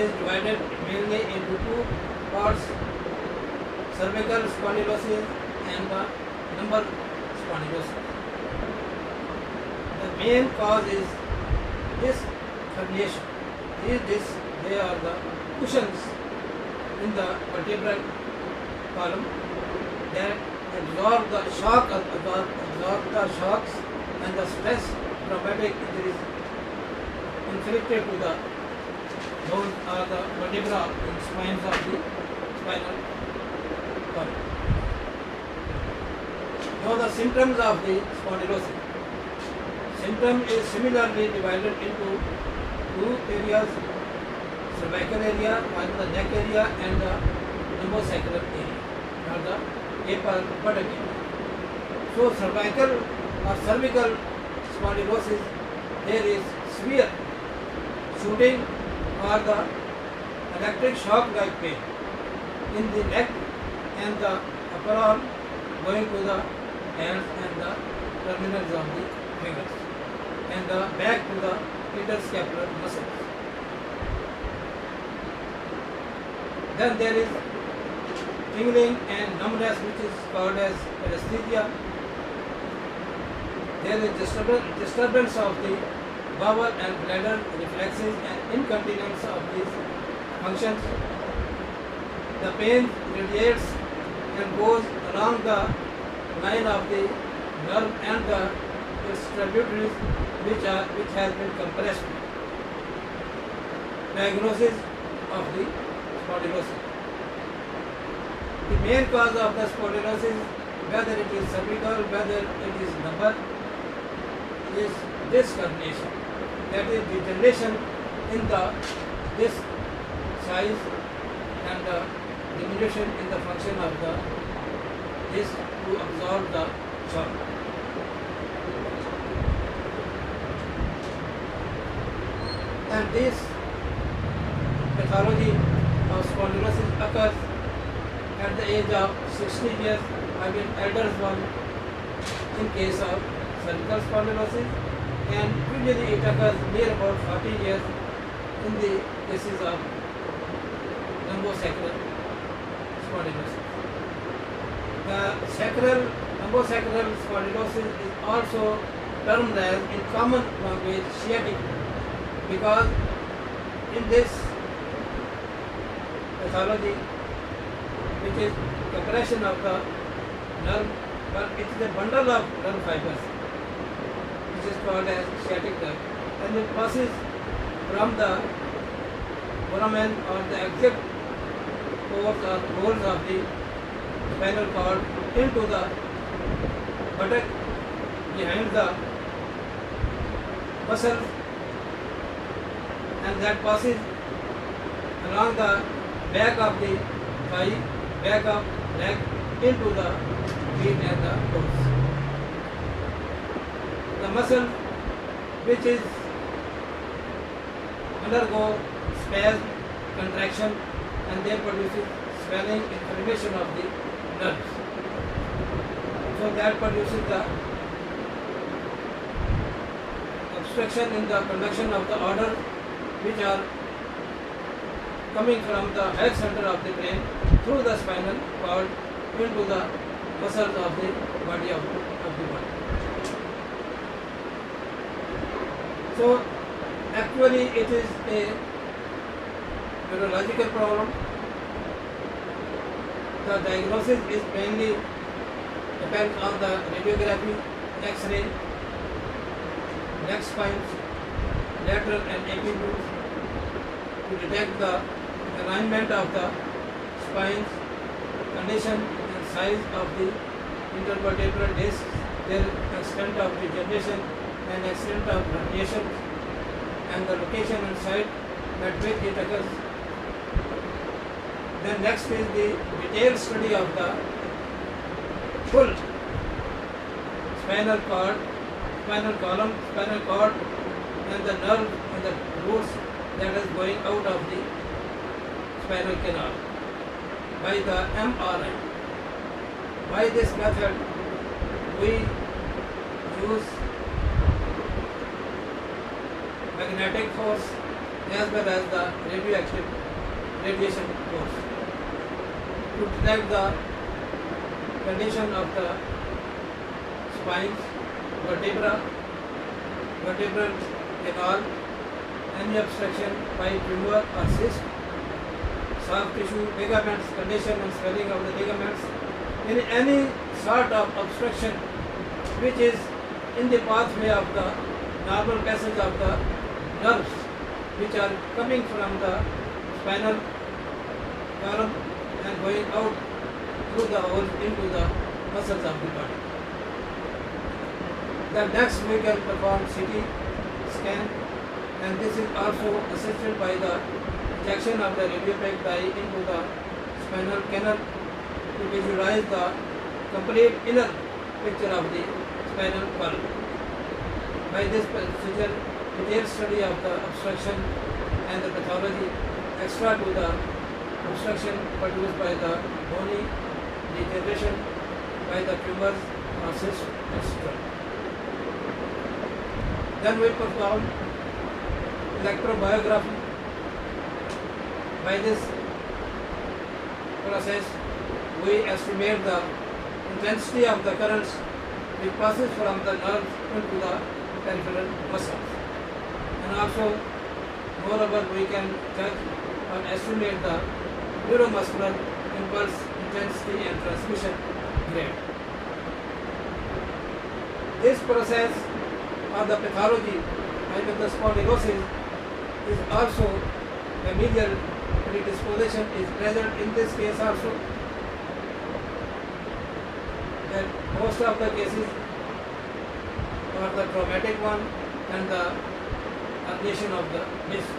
is divided mainly into two parts: cervical spondylosis and the lumbar spondylosis. The main cause is disc herniation. These discs, they are the cushions in the vertebral column that absorb the shocks and the stress traumatic injuries inflicted to the those are the vertebra and spines of the spinal column. Now the symptoms of the spondylosis. Symptom is similarly divided into two areas: cervical area, one the neck area, and the lumbosacral area, or the upper buttock area. So cervical or cervical spondylosis, there is severe shooting or the electric shock like pain in the neck and the upper arm going to the hands and the terminals of the fingers, and the back to the interscapular muscles. Then there is tingling and numbness, which is called as paresthesia. There is disturbance of the bowel and bladder reflexes and incontinence of these functions. The pain radiates and goes along the line of the nerve and the its tributaries, which has been compressed. Diagnosis of the spondylosis. The main cause of the spondylosis, whether it is cervical, whether it is lumbar, is disc herniation. That is degeneration in the disc size and the diminution in the function of the disc to absorb the shock. And this pathology of spondylosis occurs at the age of 60 years, I mean elders one, in case of cervical spondylosis, and usually it occurs near about 40 years in the cases of lumbosacral spondylosis. The lumbosacral spondylosis is also termed as, in common language, sciatic, because in this pathology, which is compression of the nerve, but it is a bundle of nerve fibers, which is called as sciatic nerve, and it passes from the foramen or the exit pores or holes of the spinal cord into the buttock behind the muscles, and that passes along the back of the thigh, back of leg into the feet and the toes. The muscle which is undergo spasm, contraction, and then produces swelling, inflammation of the nerves. So that produces the obstruction in the conduction of the order, which are coming from the head center of the brain through the spinal cord into the muscles of the body of the body. So actually it is a neurological problem. The diagnosis is mainly depends on the radiography, X-ray, neck spines, lateral and AP views to detect the alignment of the spines, condition and size of the intervertebral discs, their extent of degeneration and extent of herniation, and the location and site at which it occurs. Then next is the detailed study of the full spinal cord, spinal column, spinal cord, and the nerve and the roots that is going out of the spinal canal by the MRI. By this method, we use magnetic force as well as the radioactive radiation force. To detect the condition of the spines, vertebral canal, any obstruction by tumor or cyst, soft tissue, ligaments, condition and swelling of the ligaments, in any sort of obstruction which is in the pathway of the normal passage of the nerves which are coming from the spinal column and going out through the holes into the muscles of the body. The next we can perform CT scan, and this is also assisted by the injection of the radiopaque dye into the spinal canal to visualize the complete inner picture of the spinal column. By this procedure, detailed study of the obstruction and the pathology extra to the obstruction produced by the bony degeneration by the tumors or cysts, etc. Then we perform electrobiography. By this process, we estimate the intensity of the currents which passes from the nerve into the peripheral muscles. And also, moreover, we can judge or estimate the neuromuscular impulse intensity and transmission rate. This process of the pathology, I mean the spondylosis, is also a medial predisposition is present in this case also. That most of the cases are the traumatic one and the herniation of the disc.